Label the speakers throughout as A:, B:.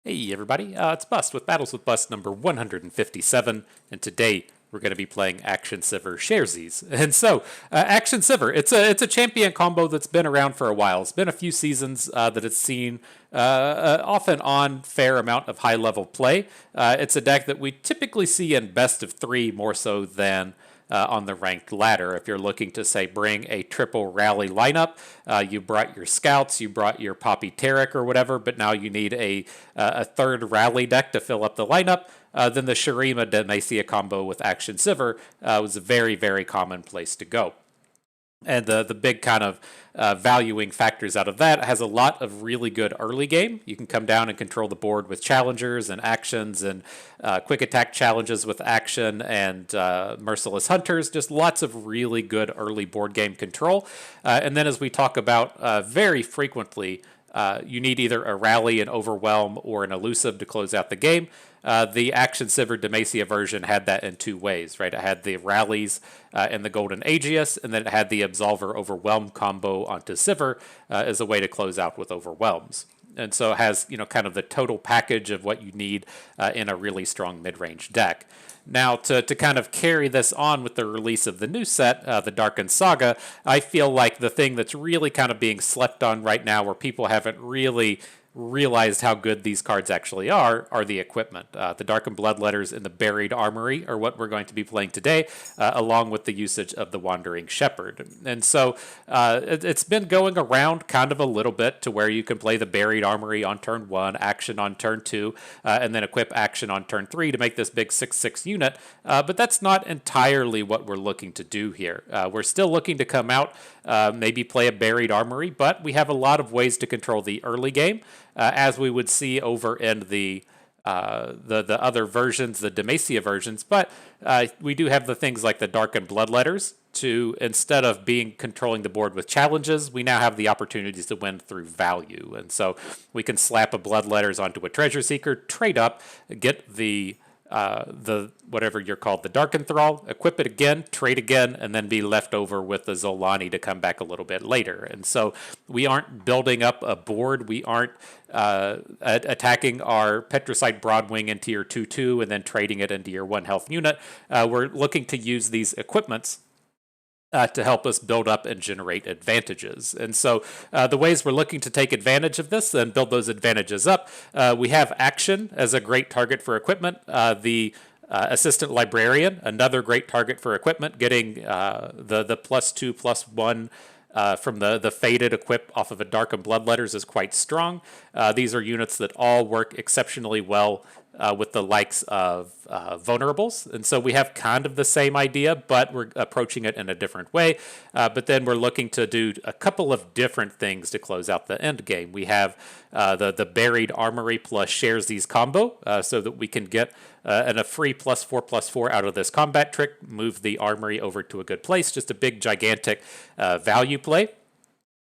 A: Hey everybody, it's Bust with Battles with Bust number 157, and today we're going to be playing Akshan Sivir Sharesies. And so, Akshan Sivir, it's a champion combo that's been around for a while. It's been a few seasons that it's seen off and on fair amount of high level play. It's a deck that we typically see in best of three more so than on the ranked ladder. If you're looking to, say, bring a triple rally lineup, you brought your scouts, you brought your Poppy Tarek or whatever, but now you need a third rally deck to fill up the lineup, then the Shurima Demacia combo with Akshan Sivir was a very, very common place to go. And the big kind of valuing factors out of that has a lot of really good early game. You can come down and control the board with challengers and actions and quick attack challenges with action and merciless hunters. Just lots of really good early board game control. And then as we talk about very frequently, you need either a rally, an overwhelm, or an elusive to close out the game. The Akshan Sivir Demacia version had that in two ways, right? It had the rallies and the Golden Aegis, and then it had the Absolver Overwhelm combo onto Sivir as a way to close out with overwhelms. And so it has, kind of the total package of what you need in a really strong mid-range deck. Now, to kind of carry this on with the release of the new set, the Darkened Saga, I feel like the thing that's really kind of being slept on right now, where people haven't really realized how good these cards actually are the equipment. The Darkened Bloodletters and the Buried Armory are what we're going to be playing today, along with the usage of the Wandering Shepherd. And so it's been going around kind of a little bit to where you can play the Buried Armory on turn 1, action on turn 2, and then equip action on turn 3 to make this big 6/6 unit. But that's not entirely what we're looking to do here. We're still looking to come out, maybe play a Buried Armory, but we have a lot of ways to control the early game. As we would see over in the other versions, the Demacia versions, but we do have the things like the Darkened Bloodletters to, instead of controlling the board with challenges, we now have the opportunities to win through value. And so we can slap a Bloodletters onto a Treasure Seeker, trade up, get the whatever you're called, the Darkened Thrall, equip it again, trade again, and then be left over with the Zolani to come back a little bit later. And so we aren't building up a board. We aren't attacking our Petricite Broadwing into your 2/2 and then trading it into your 1 health unit. We're looking to use these equipments to help us build up and generate advantages. And so the ways we're looking to take advantage of this and build those advantages up, we have action as a great target for equipment. The Assistant Librarian, another great target for equipment, getting the +2/+1 from the Faded equip off of a Darkened Bloodletters is quite strong. These are units that all work exceptionally well with the likes of vulnerables. And so we have kind of the same idea, but we're approaching it in a different way. But then we're looking to do a couple of different things to close out the end game. We have the Buried Armory plus Sharesies combo, so that we can get a free +4/+4 out of this combat trick, move the Armory over to a good place. Just a big, gigantic value play.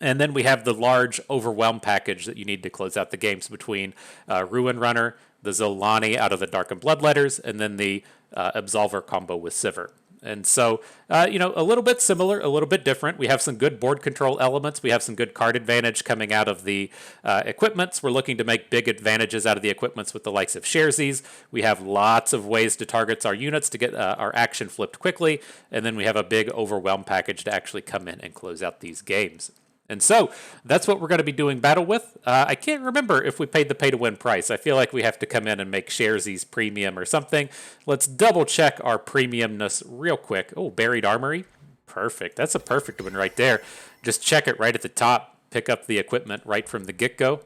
A: And then we have the large Overwhelm package that you need to close out the games between Ruin Runner, the Zolani out of the Darkened Bloodletters, and then the Absolver combo with Sivir. And so, a little bit similar, a little bit different. We have some good board control elements. We have some good card advantage coming out of the equipments. We're looking to make big advantages out of the equipments with the likes of Sharesies. We have lots of ways to target our units to get our action flipped quickly. And then we have a big Overwhelm package to actually come in and close out these games. And so that's what we're going to be doing battle with. I can't remember if we paid the pay-to-win price. I feel like we have to come in and make Sharesies premium or something. Let's double-check our premiumness real quick. Oh, Buried Armory. Perfect. That's a perfect one right there. Just check it right at the top. Pick up the equipment right from the get-go.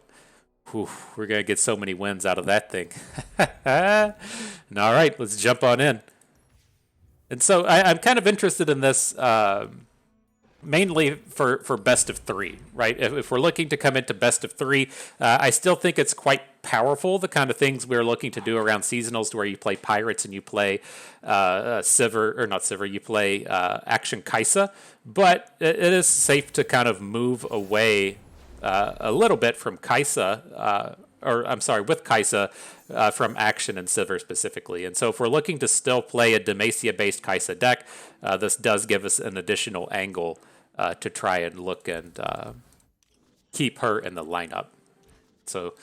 A: Whew, we're going to get so many wins out of that thing. All right, let's jump on in. And so I'm kind of interested in this... mainly for best of 3, right? If we're looking to come into best of 3, I still think it's quite powerful, the kind of things we're looking to do around seasonals, to where you play Pirates and you play Sivir, or not Sivir, you play Akshan Kaisa, but it is safe to kind of move away a little bit from Kaisa, with Kaisa, from Action and Sivir specifically. And so if we're looking to still play a Demacia-based Kaisa deck, this does give us an additional angle to try and look and keep her in the lineup. So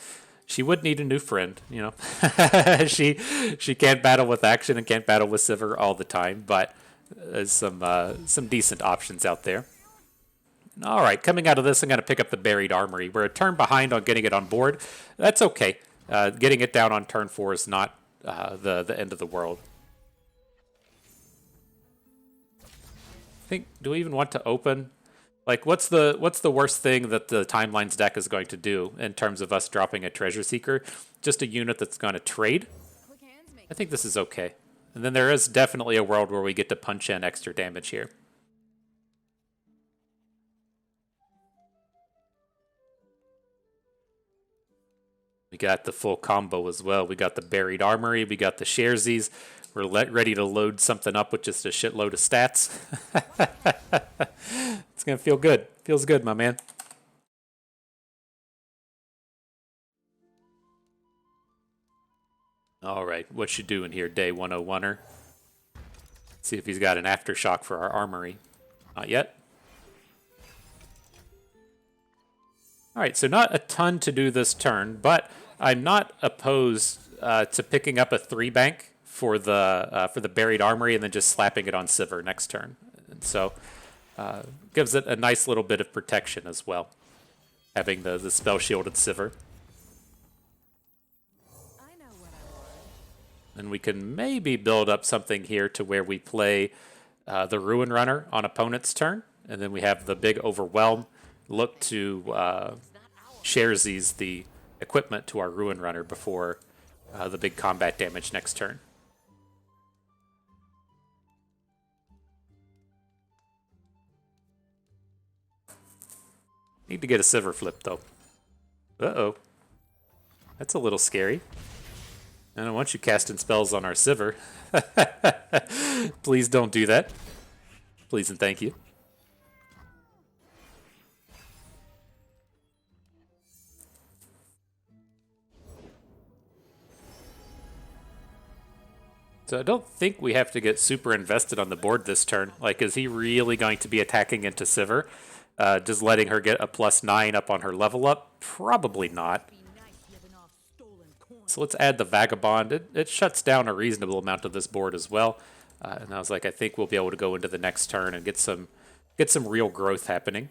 A: She would need a new friend, you know. She can't battle with Akshan and can't battle with Sivir all the time, but there's some decent options out there. All right, coming out of this, I'm going to pick up the Buried Armory. We're a turn behind on getting it on board. That's okay. Getting it down on turn 4 is not the end of the world. Do we even want to open? Like, what's the worst thing that the Timelines deck is going to do in terms of us dropping a Treasure Seeker? Just a unit that's going to trade? I think this is okay. And then there is definitely a world where we get to punch in extra damage here. We got the full combo as well. We got the Buried Armory. We got the Sharesies. We're ready to load something up with just a shitload of stats. It's going to feel good. Feels good, my man. All right, what you doing here, Day 101er? See if he's got an Aftershock for our Armory. Not yet. All right, so not a ton to do this turn, but I'm not opposed to picking up a 3-bank for the Buried Armory and then just slapping it on Sivir next turn. And so gives it a nice little bit of protection as well, having the spell shielded Sivir. And we can maybe build up something here to where we play the Ruin Runner on opponent's turn, and then we have the big Overwhelm. Look to Sharesies the equipment to our Ruin Runner before the big combat damage next turn. Need to get a Sivir flip, though. Uh-oh. That's a little scary. I don't want you casting spells on our Sivir. Please don't do that. Please and thank you. So I don't think we have to get super invested on the board this turn. Like, is he really going to be attacking into Sivir? Just letting her get a +9 up on her level up? Probably not. So let's add the Vagabond. It shuts down a reasonable amount of this board as well. And I was like, I think we'll be able to go into the next turn and get some real growth happening.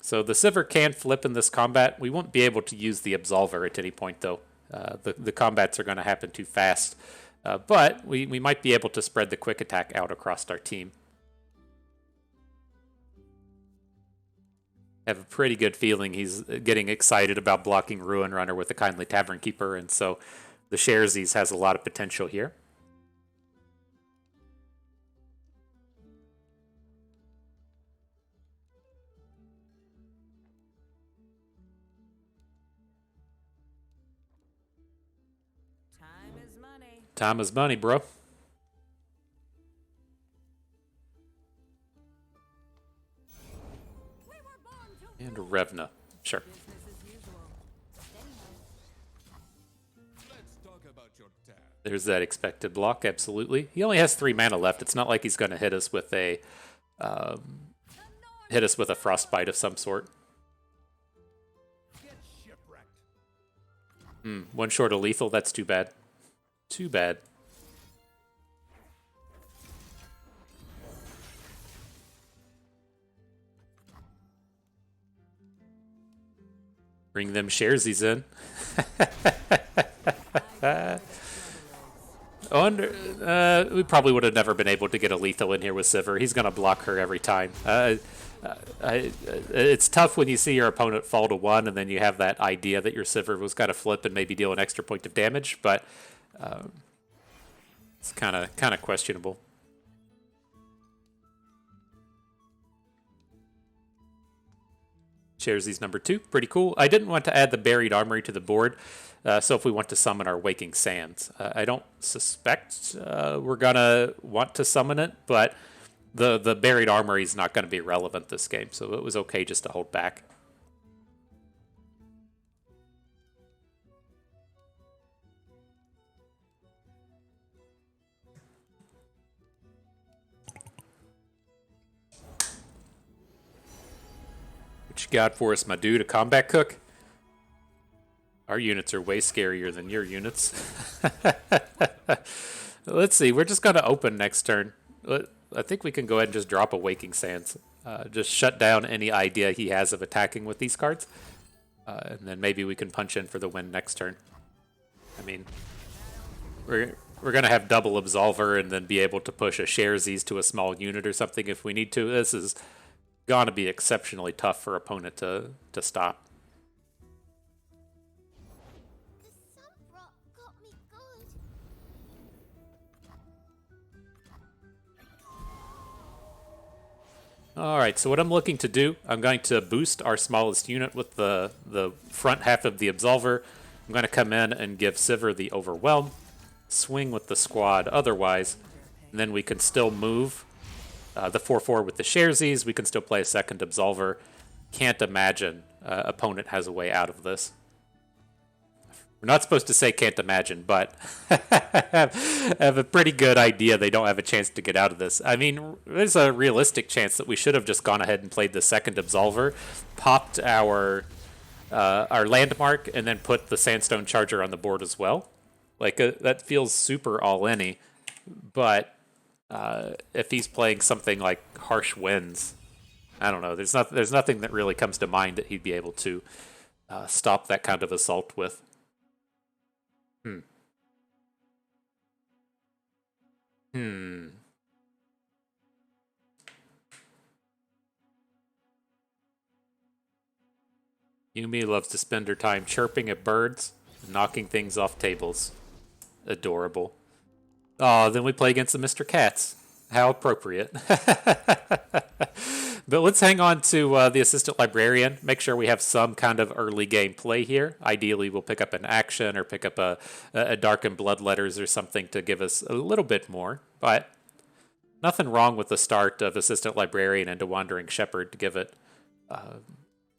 A: So the Sivir can flip in this combat. We won't be able to use the Absolver at any point, though. The combats are going to happen too fast. But we might be able to spread the quick attack out across our team. I have a pretty good feeling he's getting excited about blocking Ruin Runner with the Kindly Tavern Keeper, and so the Sharesies has a lot of potential here. Time is money, bro. And Revna. Sure. There's that expected block, absolutely. He only has 3 mana left. It's not like he's going to hit us with a frostbite of some sort. One short of lethal, that's too bad. Too bad. Bring them Sharesies in. We probably would have never been able to get a lethal in here with Sivir. He's going to block her every time. It's tough when you see your opponent fall to 1 and then you have that idea that your Sivir was going to flip and maybe deal an extra point of damage, but it's kind of questionable. Sharesies number 2, pretty cool. I didn't want to add the Buried Armory to the board, so if we want to summon our Waking Sands. I don't suspect we're going to want to summon it, but the Buried Armory is not going to be relevant this game, so it was okay just to hold back. you got for us, my dude? A combat cook? Our units are way scarier than your units. Let's see. We're just going to open next turn. I think we can go ahead and just drop a Waking Sands. Just shut down any idea he has of attacking with these cards. And then maybe we can punch in for the win next turn. I mean, we're going to have double Absolver and then be able to push a Sharesies to a small unit or something if we need to. This is going to be exceptionally tough for opponent to stop. Alright, so what I'm looking to do, I'm going to boost our smallest unit with the front half of the Absolver. I'm going to come in and give Sivir the Overwhelm, swing with the squad otherwise, and then we can still move the 4-4 with the Sharesies. We can still play a second Absolver. Can't imagine opponent has a way out of this. We're not supposed to say can't imagine, but I have a pretty good idea they don't have a chance to get out of this. I mean, there's a realistic chance that we should have just gone ahead and played the second Absolver, popped our landmark, and then put the Sandstone Charger on the board as well. Like, that feels super all-in-y, but if he's playing something like Harsh Winds, I don't know. There's nothing that really comes to mind that he'd be able to stop that kind of assault with. Yumi loves to spend her time chirping at birds and knocking things off tables. Adorable. Oh, then we play against the Mr. Cats. How appropriate. But let's hang on to the Assistant Librarian. Make sure we have some kind of early game play here. Ideally, we'll pick up an action or pick up a Darkened Bloodletters or something to give us a little bit more. But nothing wrong with the start of Assistant Librarian into Wandering Shepherd to give it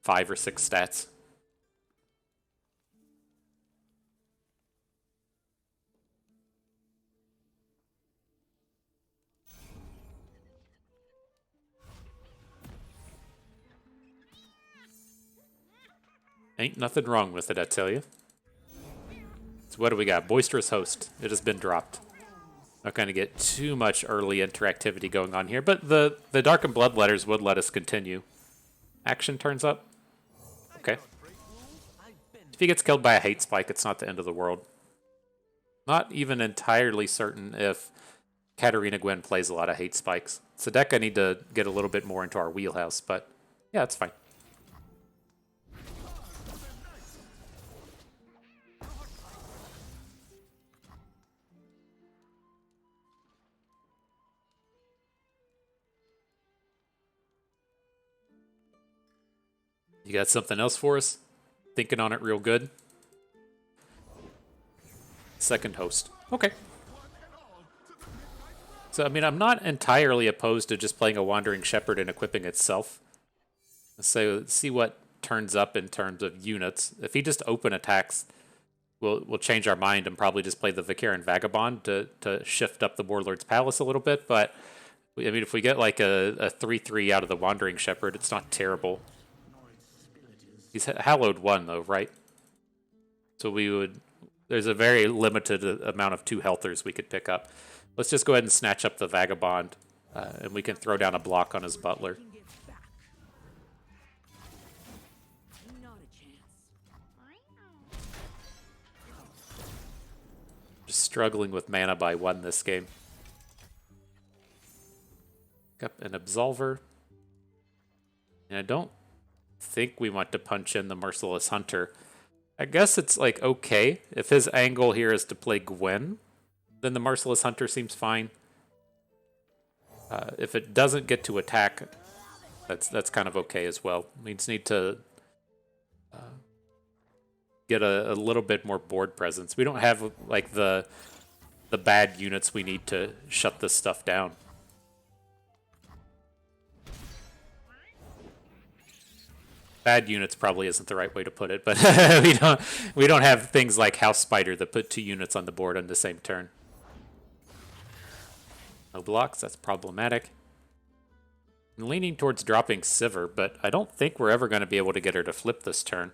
A: 5 or 6 stats. Ain't nothing wrong with it, I tell you. So what do we got? Boisterous Host. It has been dropped. Not going to get too much early interactivity going on here, but the Darkened Bloodletters would let us continue. Action turns up. Okay. If he gets killed by a Hate Spike, it's not the end of the world. Not even entirely certain if Katarina Gwen plays a lot of Hate Spikes. It's a deck I need to get a little bit more into our wheelhouse, but yeah, it's fine. You got something else for us? Thinking on it real good? Second host. Okay. So, I mean, I'm not entirely opposed to just playing a Wandering Shepherd and equipping itself. So, see what turns up in terms of units. If he just open attacks, we'll change our mind and probably just play the Vicarian Vagabond to shift up the Warlord's Palace a little bit. But, I mean, if we get like a 3-3 out of the Wandering Shepherd, it's not terrible. He's Hallowed 1, though, right? So we would... There's a very limited amount of 2 healthers we could pick up. Let's just go ahead and snatch up the Vagabond, and we can throw down a block on his Butler. Just struggling with mana by 1 this game. Pick up an Absolver. And I don't think we want to punch in the Merciless Hunter. I guess it's like okay. If his angle here is to play Gwen, then the Merciless Hunter seems fine. If it doesn't get to attack, that's kind of okay as well. We just need to get a little bit more board presence. We don't have like the bad units we need to shut this stuff down. Bad units probably isn't the right way to put it, but we don't have things like House Spider that put 2 units on the board on the same turn. No blocks, that's problematic. I'm leaning towards dropping Sivir, but I don't think we're ever going to be able to get her to flip this turn.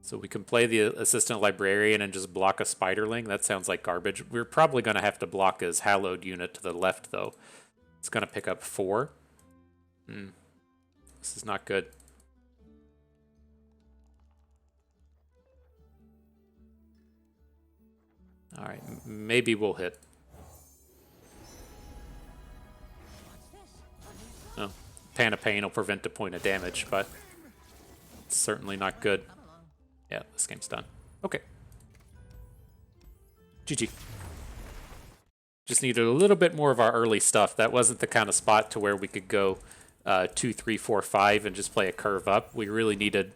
A: So we can play the Assistant Librarian and just block a Spiderling. That sounds like garbage. We're probably going to have to block his Hallowed unit to the left, though. It's going to pick up 4. This is not good. All right, maybe we'll hit. Oh, Pan of Pain will prevent a point of damage, but it's certainly not good. Yeah, this game's done. Okay. GG. Just needed a little bit more of our early stuff. That wasn't the kind of spot to where we could go 2, 3, 4, 5 and just play a curve up. We really needed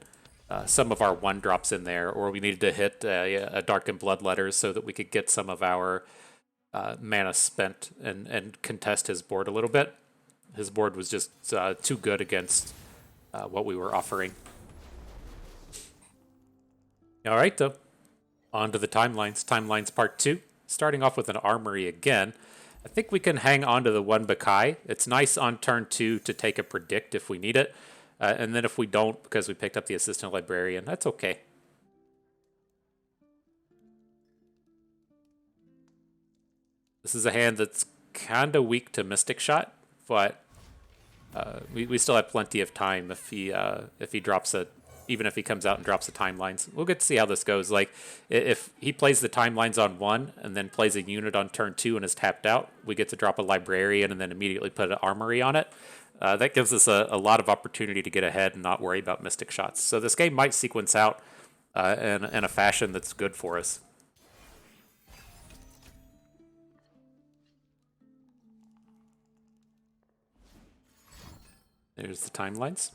A: some of our 1-drops in there, or we needed to hit a Darkened Bloodletters so that we could get some of our mana spent and contest his board a little bit. His board was just too good against what we were offering. All right, though. On to the timelines. Timelines part 2. Starting off with an armory again. I think we can hang on to the 1 Bakai. It's nice on turn 2 to take a predict if we need it. And then if we don't, because we picked up the Assistant Librarian, that's okay. This is a hand that's kind of weak to Mystic Shot, but we still have plenty of time if he drops a... Even if he comes out and drops the timelines. We'll get to see how this goes. Like, if he plays the timelines on 1 and then plays a unit on turn 2 and is tapped out, we get to drop a Librarian and then immediately put an Armory on it. That gives us a lot of opportunity to get ahead and not worry about Mystic Shots. So this game might sequence out in a fashion that's good for us. There's the timelines.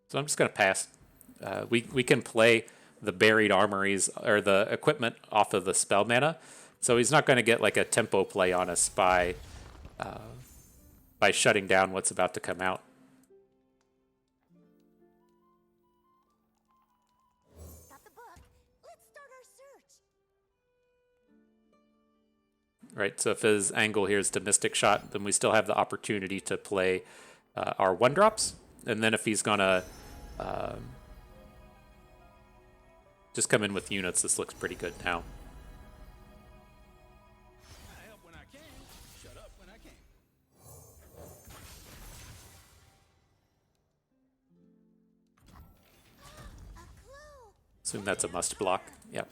A: So I'm just going to pass. We can play the buried armories or the equipment off of the spell mana, so he's not going to get like a tempo play on us by shutting down what's about to come out.
B: Got the book. Let's start our search.
A: Right. So if his angle here is to Mystic Shot, then we still have the opportunity to play our 1-drops, and then if he's gonna just come in with units, this looks pretty good now.
C: I help when I can. Shut up when I can.
B: A clue.
A: Assume that's a must block. Yep.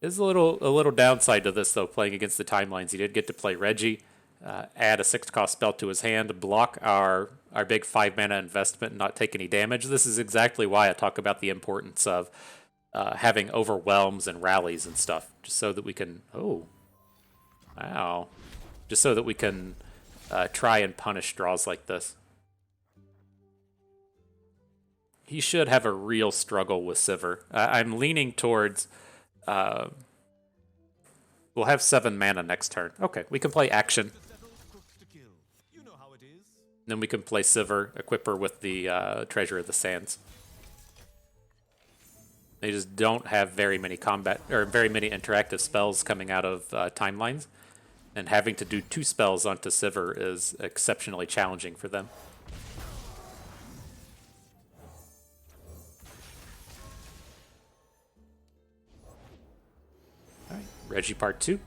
A: There's a little downside to this though. Playing against the timelines, he did get to play Reggie. Add a 6-cost spell to his hand, block our big 5-mana investment and not take any damage. This is exactly why I talk about the importance of having overwhelms and rallies and stuff, just so that we can... Oh. Wow. Just so that we can try and punish draws like this. He should have a real struggle with Sivir. I'm leaning towards... we'll have 7 mana next turn. Okay, we can play Action. Then we can play Sivir, equip her with the Treasure of the Sands. They just don't have very many combat or very many interactive spells coming out of timelines, and having to do 2 spells onto Sivir is exceptionally challenging for them. All right, Reggie Part 2.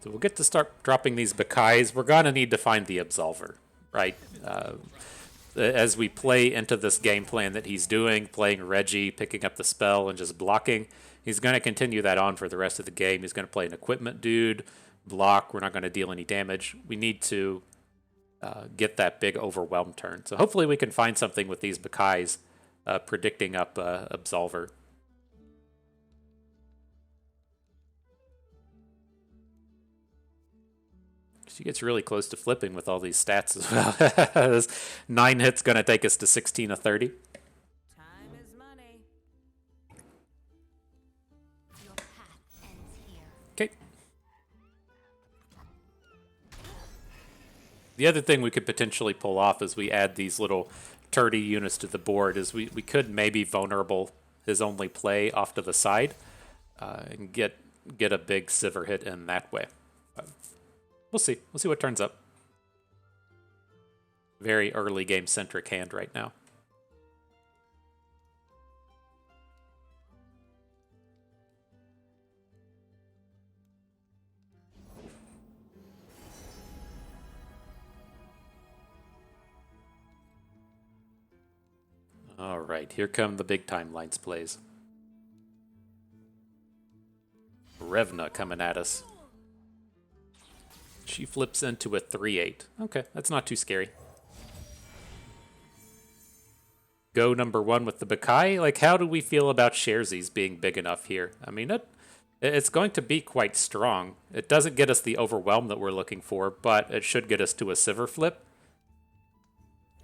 A: So we'll get to start dropping these Bakais. We're going to need to find the Absolver, right? As we play into this game plan that he's doing, playing Reggie, picking up the spell, and just blocking, he's going to continue that on for the rest of the game. He's going to play an equipment dude, block. We're not going to deal any damage. We need to get that big overwhelm turn. So hopefully we can find something with these Bakais predicting up Absolver. She gets really close to flipping with all these stats as well. This 9 hits going to take us to 16 of 30.
B: Time is money. Your path ends here.
A: Okay. The other thing we could potentially pull off is we add these little turdy units to the board is we could maybe vulnerable his only play off to the side and get a big Sivir hit in that way. But we'll see. We'll see what turns up. Very early game centric hand right now. All right, here come the big timelines plays. Revna coming at us. She flips into a 3/8. Okay, that's not too scary. Go number 1 with the Bakai. Like, how do we feel about Sharesies being big enough here? I mean, it's going to be quite strong. It doesn't get us the overwhelm that we're looking for, but it should get us to a Sivir flip.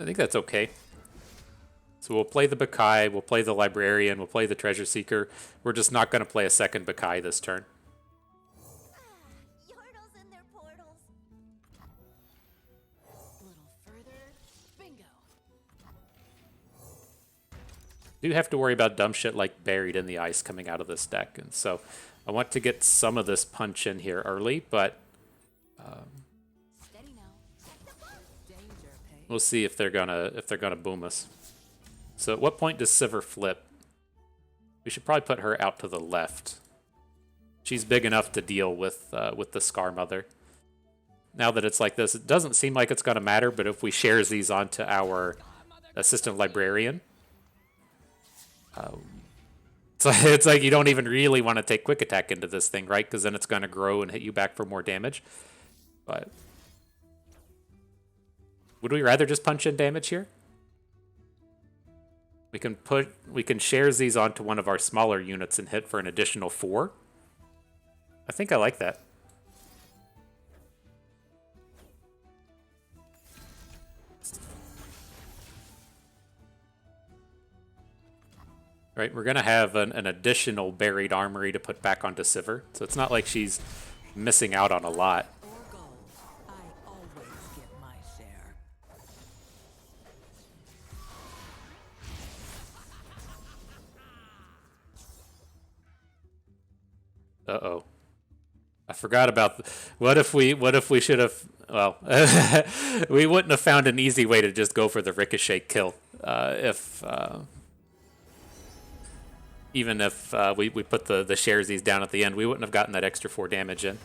A: I think that's okay. So we'll play the Bakai, we'll play the Librarian, we'll play the Treasure Seeker. We're just not going to play a second Bakai this turn.
B: Yordles in their portals. A little further. Bingo.
A: Do have to worry about dumb shit like Buried in the Ice coming out of this deck, and so I want to get some of this punch in here early, but
B: Steady now. Danger pay.
A: we'll see if they're gonna boom us. So at what point does Sivir flip? We should probably put her out to the left. She's big enough to deal with the Scar Mother. Now that it's like this, it doesn't seem like it's gonna matter, but if we share these onto our Assistant Librarian, it's like you don't even really want to take quick attack into this thing, right? Because then it's going to grow and hit you back for more damage. But would we rather just punch in damage here? We can share these onto one of our smaller units and hit for an additional 4. I think I like that. Right, we're going to have an additional Buried Armory to put back onto Sivir, so it's not like she's missing out on a lot.
B: Or gold. I always get my share.
A: Uh-oh. I forgot about... What if we should have... Well, we wouldn't have found an easy way to just go for the Ricochet kill even if we put the Sharesies down at the end, we wouldn't have gotten that extra 4 damage in.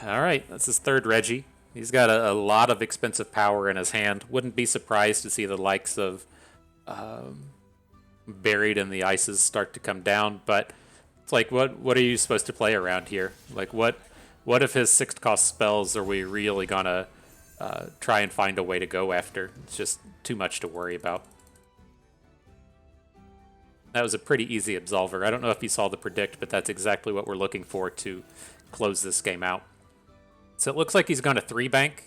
A: All right, that's his third Reggie. He's got a lot of expensive power in his hand. Wouldn't be surprised to see the likes of Buried in the Ices start to come down, but it's like, what are you supposed to play around here? Like, what if his 6th cost spells are we really gonna try and find a way to go after? It's just too much to worry about. That was a pretty easy absolver. I don't know if you saw the predict, but that's exactly what we're looking for to close this game out. So it looks like he's going to 3-bank.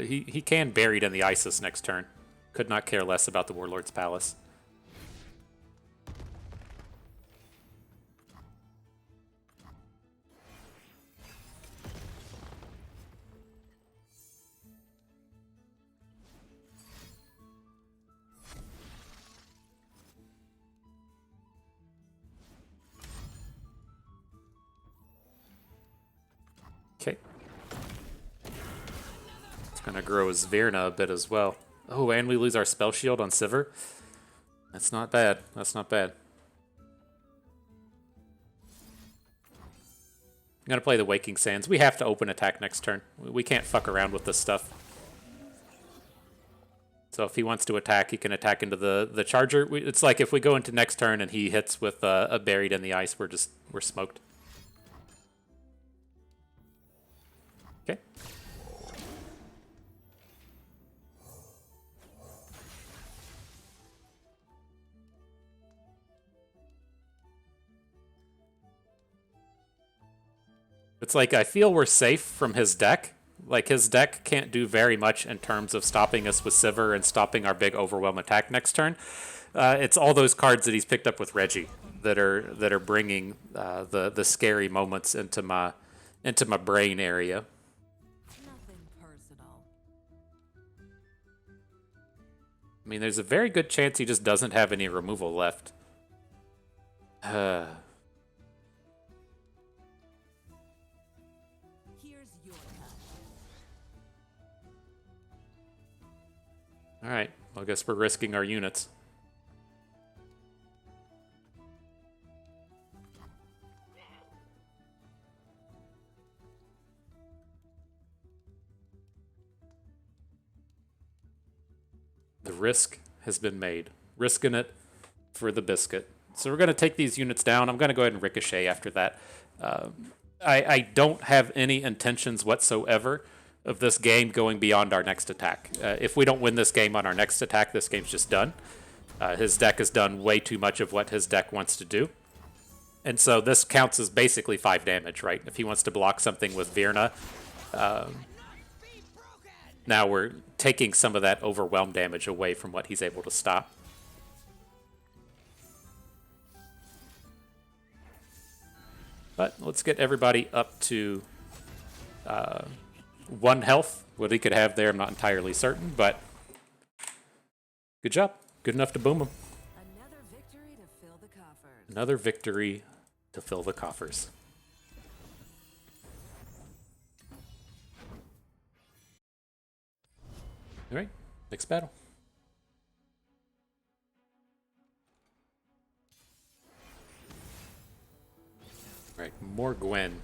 A: He can Buried in the Isis next turn. Could not care less about the Warlord's Palace. Okay. It's going to grow his Virna a bit as well. Oh, and we lose our Spell Shield on Sivir? That's not bad. That's not bad. I'm going to play the Waking Sands. We have to open attack next turn. We can't fuck around with this stuff. So if he wants to attack, he can attack into the Charger. It's like if we go into next turn and he hits with a Buried in the Ice, we're smoked. Okay. It's like I feel we're safe from his deck. Like his deck can't do very much in terms of stopping us with Sivir and stopping our big overwhelm attack next turn. It's all those cards that he's picked up with Reggie that are bringing the scary moments into my brain area.
B: Nothing personal.
A: I mean, there's a very good chance he just doesn't have any removal left.
B: Here's your cut.
A: Alright, well, I guess we're risking our units. The risk has been made. Risking it for the biscuit. So we're going to take these units down. I'm going to go ahead and ricochet after that. I don't have any intentions whatsoever of this game going beyond our next attack. If we don't win this game on our next attack, this game's just done. His deck has done way too much of what his deck wants to do. And so this counts as basically 5 damage, right? If he wants to block something with Virna, now we're taking some of that overwhelm damage away from what he's able to stop. But let's get everybody up to 1 health. What he could have there, I'm not entirely certain, but good job. Good enough to boom him.
B: Another victory to fill the coffers.
A: Another victory to fill the coffers. All right, next battle. All right, more Gwen.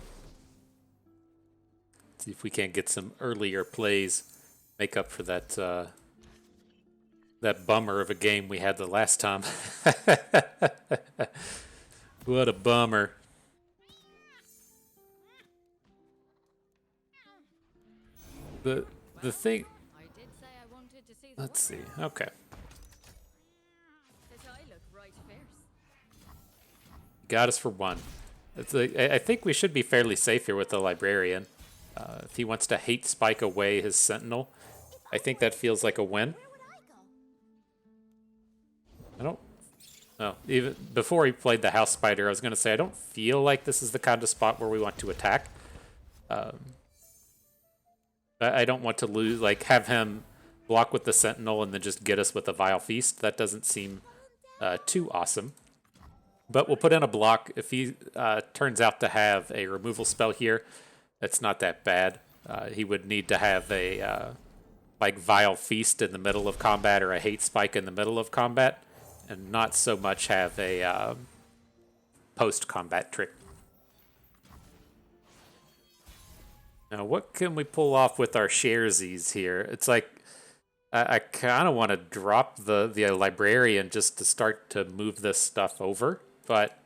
A: Let's see if we can't get some earlier plays, make up for that that bummer of a game we had the last time. What a bummer. The thing.
D: I did say I wanted to see the
A: Let's see.
D: wonder.
A: Okay.
D: Says I look right fierce.
A: Got us for 1. I think we should be fairly safe here with the Librarian. If he wants to hate spike away his Sentinel, I think that feels like a win. I don't... No, even before he played the House Spider, I was going to say I don't feel like this is the kind of spot where we want to attack. I don't want to lose, like, have him block with the Sentinel and then just get us with a Vile Feast. That doesn't seem too awesome. But we'll put in a block. If he turns out to have a removal spell here, it's not that bad. He would need to have a like Vile Feast in the middle of combat or a Hate Spike in the middle of combat, and not so much have a post-combat trick. Now, what can we pull off with our Sharesies here? It's like I kind of want to drop the Librarian just to start to move this stuff over, but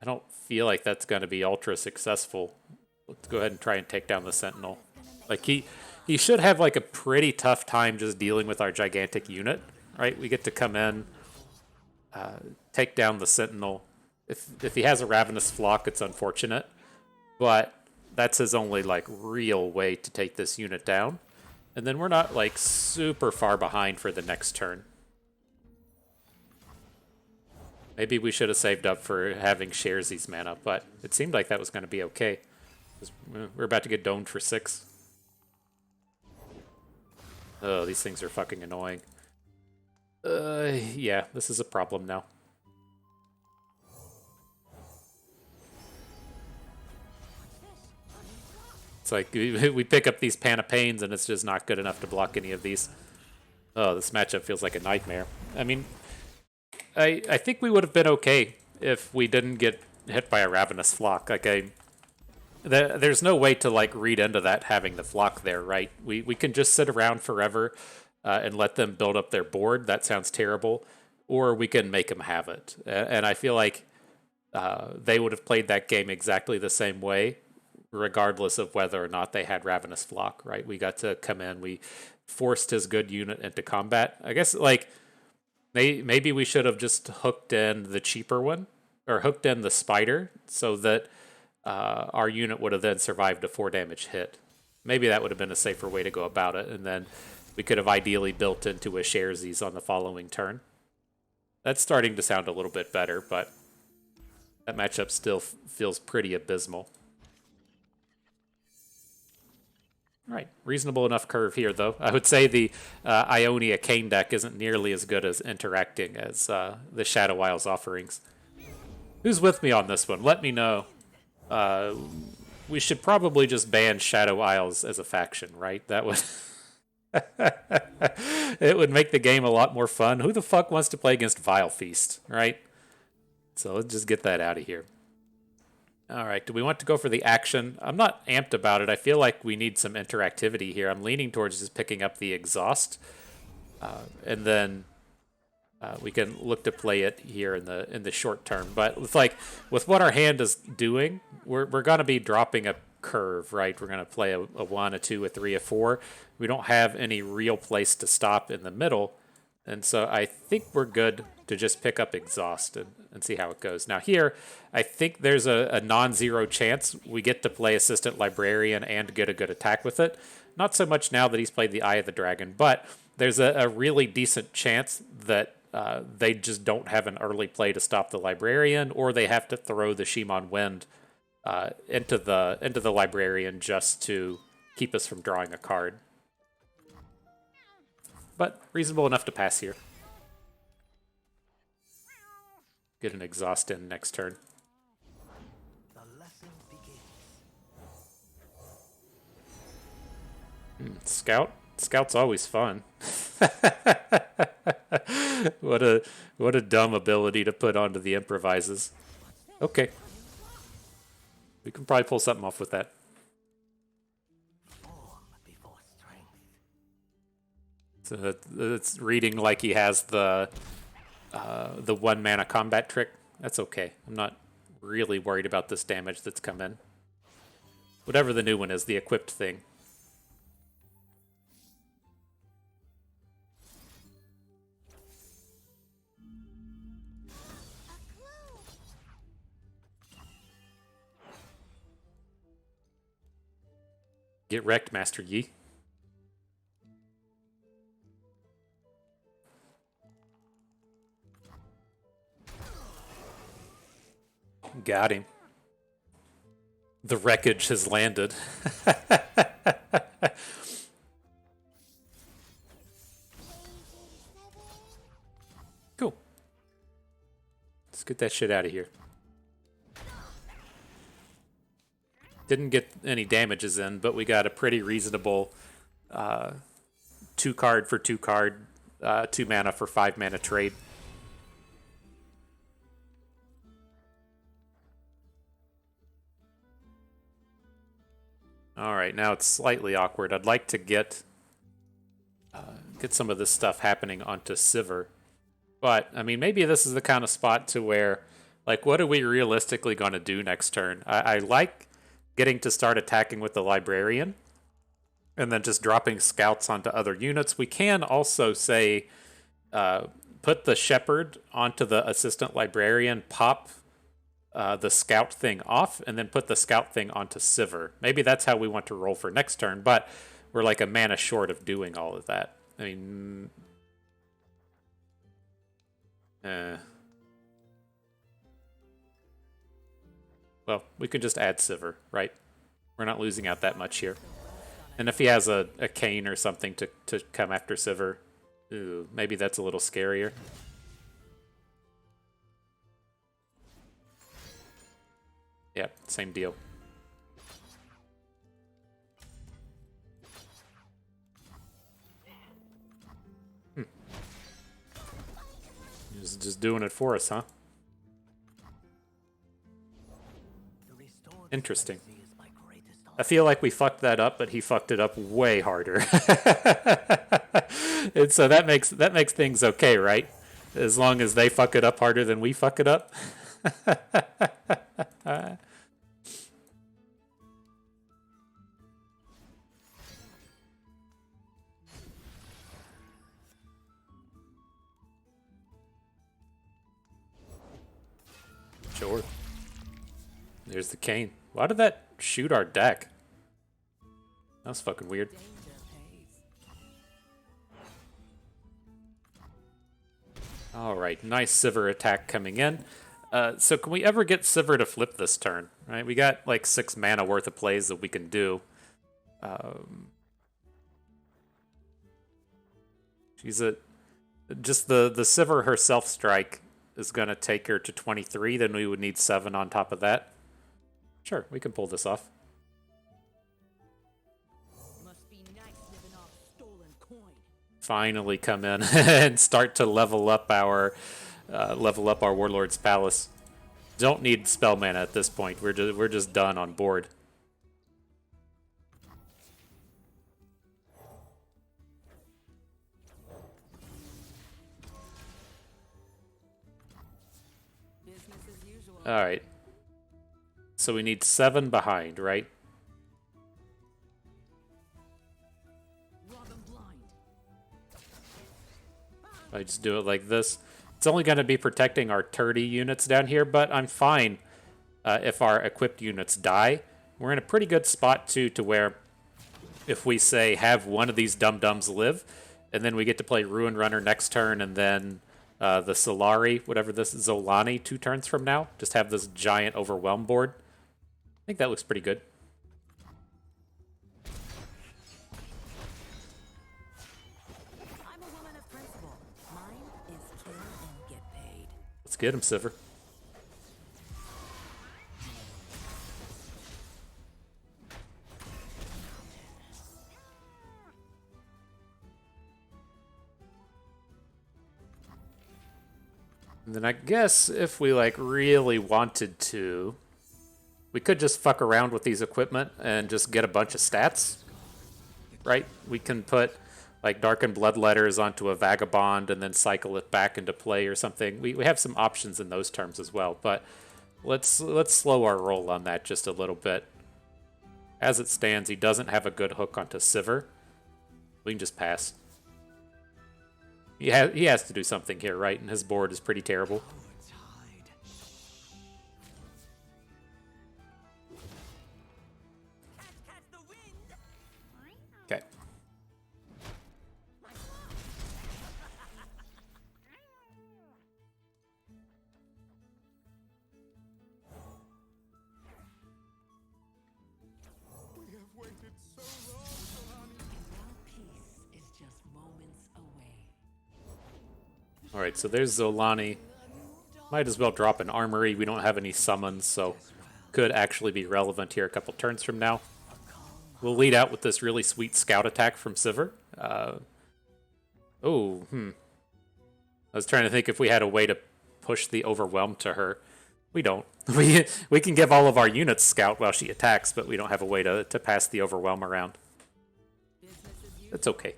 A: I don't feel like that's going to be ultra successful. Let's go ahead and try and take down the Sentinel. Like, he should have, like, a pretty tough time just dealing with our gigantic unit, right? We get to come in, take down the Sentinel. If he has a Ravenous Flock, it's unfortunate, but that's his only, like, real way to take this unit down. And then we're not, like, super far behind for the next turn. Maybe we should have saved up for having Sharesies mana, but it seemed like that was going to be okay. We're about to get domed for 6. Oh, these things are fucking annoying. Yeah, this is a problem now. It's like we pick up these Pan of Pains and it's just not good enough to block any of these. Oh, this matchup feels like a nightmare. I mean, I think we would have been okay if we didn't get hit by a Ravenous Flock. Like, there's no way to, like, read into that having the flock there, right? We can just sit around forever and let them build up their board. That sounds terrible. Or we can make them have it. And I feel like they would have played that game exactly the same way, regardless of whether or not they had Ravenous Flock, right? We got to come in. We forced his good unit into combat. I guess, like, maybe we should have just hooked in the cheaper one, or hooked in the Spider, so that our unit would have then survived a 4 damage hit. Maybe that would have been a safer way to go about it, and then we could have ideally built into a Sharesies on the following turn. That's starting to sound a little bit better, but that matchup still feels pretty abysmal. Right, reasonable enough curve here, though. I would say the Ionia Kane deck isn't nearly as good as interacting as the Shadow Isles offerings. Who's with me on this one? Let me know. We should probably just ban Shadow Isles as a faction, right? That would it would make the game a lot more fun. Who the fuck wants to play against Vile Feast, right? So let's just get that out of here. All right, do we want to go for the action? I'm not amped about it. I feel like we need some interactivity here. I'm leaning towards just picking up the exhaust, and then we can look to play it here in the short term. But with what our hand is doing, we're going to be dropping a curve, right? We're going to play a 1, a 2, a 3, a 4. We don't have any real place to stop in the middle. And so I think we're good to just pick up exhaust and see how it goes. Now here, I think there's a non-zero chance we get to play Assistant Librarian and get a good attack with it. Not so much now that he's played the Eye of the Dragon, but there's a really decent chance that they just don't have an early play to stop the Librarian, or they have to throw the Shimon Wind into the Librarian just to keep us from drawing a card. But reasonable enough to pass here. Get an exhaust in next turn. Scout? Scout's always fun. What a dumb ability to put onto the improvises. Okay. We can probably pull something off with that. So it's reading like he has the 1 mana combat trick. That's okay. I'm not really worried about this damage that's come in. Whatever the new one is, the equipped thing. Get wrecked, Master Yi. Got him. The wreckage has landed. Cool. Let's get that shit out of here. Didn't get any damages in, but we got a pretty reasonable 2 card for 2 card, 2 mana for 5 mana trade. All right, now it's slightly awkward. I'd like to get some of this stuff happening onto Sivir. But, I mean, maybe this is the kind of spot to where, like, what are we realistically going to do next turn? I like getting to start attacking with the Librarian and then just dropping scouts onto other units. We can also say put the Shepherd onto the Assistant Librarian, pop the scout thing off, and then put the scout thing onto Sivir. Maybe that's how we want to roll for next turn, but we're like a mana short of doing all of that. I mean... Well, we could just add Sivir, right? We're not losing out that much here. And if he has a Cane or something to come after Sivir, ooh, maybe that's a little scarier. Yeah, same deal. Just doing it for us, huh? Interesting. I feel like we fucked that up, but he fucked it up way harder. And so that makes things okay, right? As long as they fuck it up harder than we fuck it up. Sure. There's the cane. Why did that shoot our deck? That was fucking weird. Alright, nice Sivir attack coming in. So can we ever get Sivir to flip this turn? Right, we got like 6 mana worth of plays that we can do. She's a just the Sivir herself strike is gonna take her to 23. Then we would need 7 on top of that. Sure, we can pull this off.
B: Must be nice living off stolen coin.
A: Finally come in and start to level up our Warlord's Palace. Don't need spell mana at this point. We're just done on board.
B: Business as usual.
A: All right. So we need 7 behind, right?
B: Rob 'em blind.
A: I just do it like this. It's only going to be protecting our 30 units down here, but I'm fine if our equipped units die. We're in a pretty good spot, too, to where if we, say, have one of these dum-dums live, and then we get to play Ruin Runner next turn, and then the Solari, whatever this is, Zolani, 2 turns from now, just have this giant Overwhelm board. I think that looks pretty good.
B: I'm a woman of principle. Mine is kill and get paid.
A: Let's get him, Sivir. And then I guess if we like really wanted to, we could just fuck around with these equipment and just get a bunch of stats, right? We can put like Darkened Bloodletters onto a Vagabond and then cycle it back into play or something. We have some options in those terms as well, but let's slow our roll on that just a little bit. As it stands, he doesn't have a good hook onto Sivir. We can just pass. He has to do something here, right? And his board is pretty terrible. Okay.
B: Peace is just moments away.
A: Alright, so there's Zolani. Might as well drop an Armory. We don't have any summons, so could actually be relevant here a couple turns from now. We'll lead out with this really sweet scout attack from Sivir. I was trying to think if we had a way to push the Overwhelm to her. We don't. We can give all of our units scout while she attacks, but we don't have a way to pass the Overwhelm around.
B: Business as usual.
A: It's okay.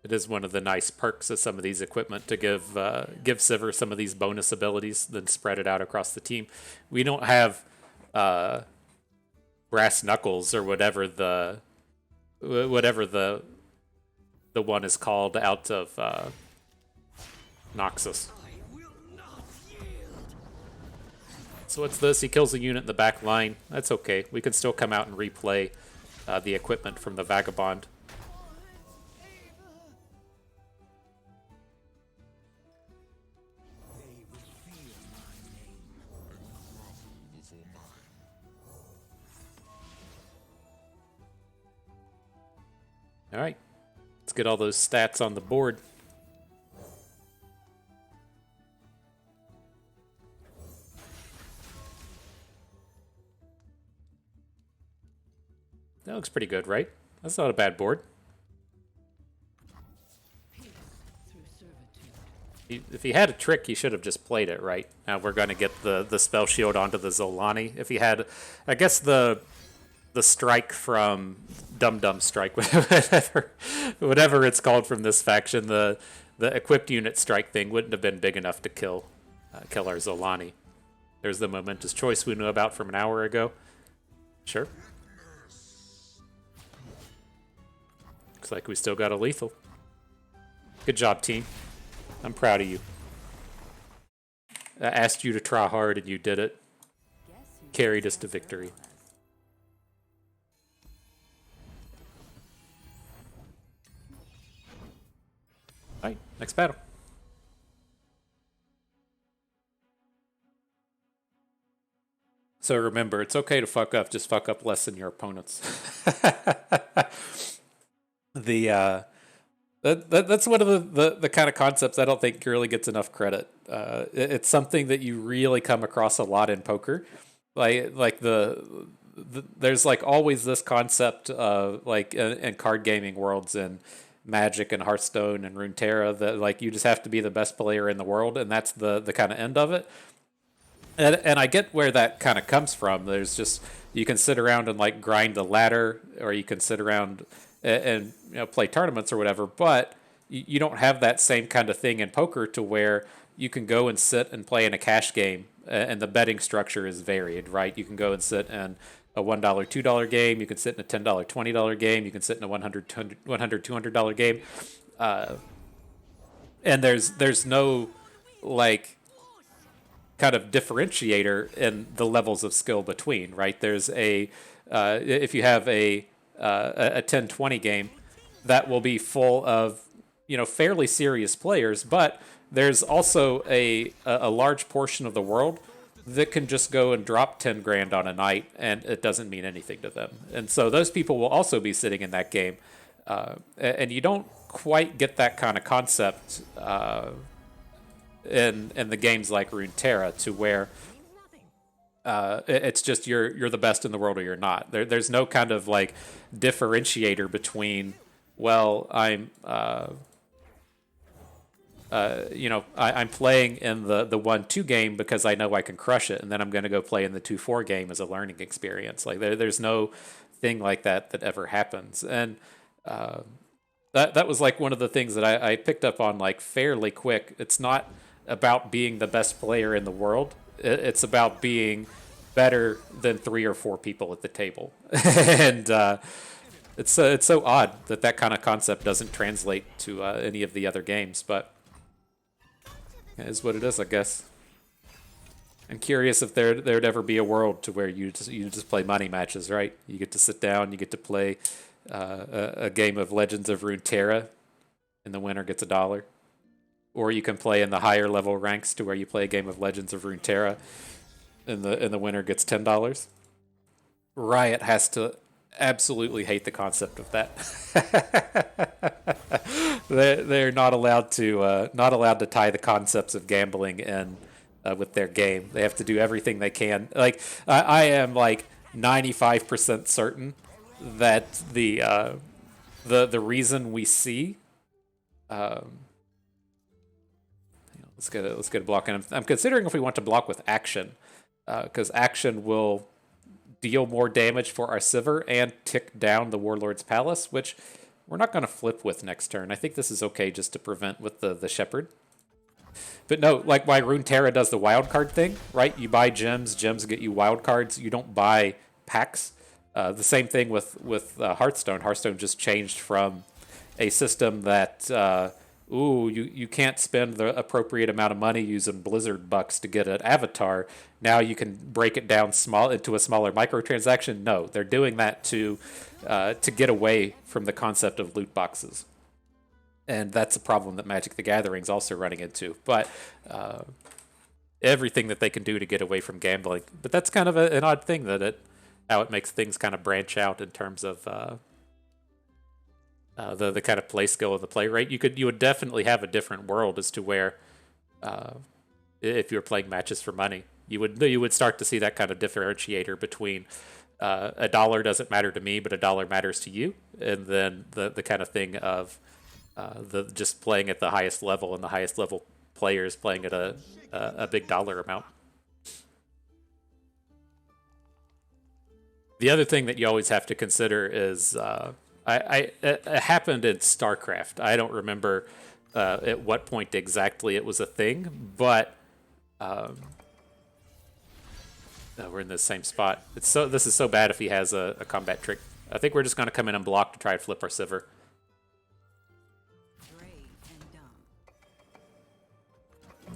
A: It is one of the nice perks of some of these equipment to give Sivir some of these bonus abilities, then spread it out across the team. We don't have brass knuckles or whatever the one is called out of Noxus. So what's this? He kills a unit in the back line. That's okay. We can still come out and replay the equipment from the Vagabond. All right, let's get all those stats on the board. That looks pretty good, right? That's not a bad board. If he had a trick, he should have just played it, right? Now we're going to get the spell shield onto the Zolani. If he had, I guess the strike from Dum Strike, whatever it's called from this faction, the equipped unit strike thing wouldn't have been big enough to kill our Zolani. There's the momentous choice we knew about from an hour ago. Sure. Looks like we still got a lethal. Good job, team. I'm proud of you. I asked you to try hard and you did it. Carried us to victory. Alright, next battle. So remember, it's okay to fuck up. Just fuck up less than your opponents. the that's one of the kind of concepts I don't think really gets enough credit. It's something that you really come across a lot in poker. Like there's like always this concept of like in card gaming worlds and Magic and Hearthstone and Runeterra that like you just have to be the best player in the world, and that's the kind of end of it. And I get where that kind of comes from. There's just you can sit around and like grind the ladder, or you can sit around and play tournaments or whatever. But you don't have that same kind of thing in poker to where you can go and sit and play in a cash game, and the betting structure is varied, right? You can go and sit in a $1, $2 game. You can sit in a $10, $20 game. You can sit in a $100, $200 game. And there's no like kind of differentiator in the levels of skill between, right? There's if you have a 10-20 game, that will be full of fairly serious players, but there's also a large portion of the world that can just go and drop 10 grand on a night and it doesn't mean anything to them. And so those people will also be sitting in that game. And you don't quite get that kind of concept in the games like Runeterra, to where it's just you're the best in the world or you're not. There's no kind of like differentiator between, well, I'm I'm playing in the 1-2 game because I know I can crush it, and then I'm going to go play in the 2-4 game as a learning experience. Like there's no thing like that ever happens. And that was like one of the things that I picked up on like fairly quick. It's not about being the best player in the world. It's about being better than 3 or 4 people at the table. And it's so odd that kind of concept doesn't translate to any of the other games, but it is what it is, I guess. I'm curious if there'd ever be a world to where you just play money matches, right? You get to sit down, you get to play a game of Legends of Runeterra, and the winner gets $1. Or you can play in the higher level ranks to where you play a game of Legends of Runeterra, and the winner gets $10. Riot has to absolutely hate the concept of that. They're not allowed to tie the concepts of gambling in with their game. They have to do everything they can. Like I am like 95% certain that the reason we see let's get a block in. I'm considering if we want to block with action, because action will deal more damage for our Sivir and tick down the Warlord's Palace, which we're not going to flip with next turn. I think this is okay just to prevent with the Shepherd. But no, like why Runeterra does the wild card thing, right? You buy gems get you wild cards. You don't buy packs. The same thing with Hearthstone. Hearthstone just changed from a system that you can't spend the appropriate amount of money using Blizzard bucks to get an avatar. Now you can break it down into a smaller microtransaction. No, they're doing that to get away from the concept of loot boxes. And that's a problem that Magic the Gathering is also running into. But everything that they can do to get away from gambling. But that's kind of an odd thing how it makes things kind of branch out in terms of the kind of play skill of the play rate. You would definitely have a different world as to where if you were playing matches for money, you would start to see that kind of differentiator between $1 doesn't matter to me, but $1 matters to you, and then the kind of thing of the just playing at the highest level and the highest level players playing at a big dollar amount. The other thing that you always have to consider is it happened in StarCraft. I don't remember at what point exactly it was a thing, but we're in the same spot. This is so bad if he has a combat trick. I think we're just going to come in and block to try and flip our Sivir.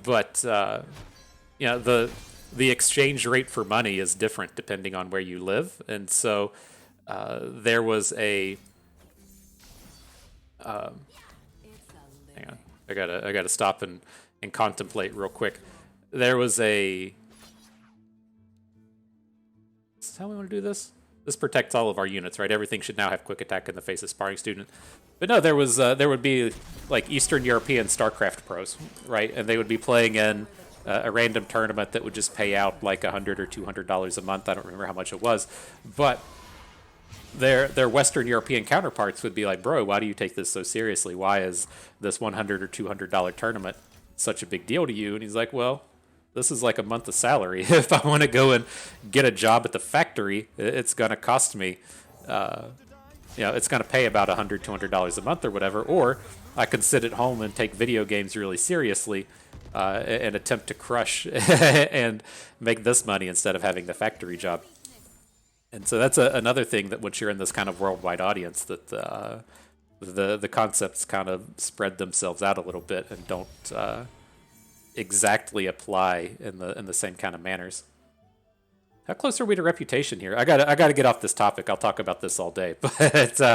A: But the exchange rate for money is different depending on where you live, and so there was a hang on, I gotta stop and contemplate real quick. There was a this how we want to do this? This protects all of our units, right? Everything should now have quick attack in the face of sparring student. But no, there would be like Eastern European StarCraft pros, right? And they would be playing in a random tournament that would just pay out like $100 or $200 a month. I don't remember how much it was, but their Western European counterparts would be like, bro, why do you take this so seriously? Why is this $100 or $200 tournament such a big deal to you? And he's like, well, this is like a month of salary. If I want to go and get a job at the factory, it's going to cost me, it's going to pay about $100, $200 a month or whatever. Or I can sit at home and take video games really seriously and attempt to crush and make this money instead of having the factory job. And so that's another thing that once you're in this kind of worldwide audience, that the concepts kind of spread themselves out a little bit and don't exactly apply in the same kind of manners. How close are we to reputation here? I gotta get off this topic. I'll talk about this all day, but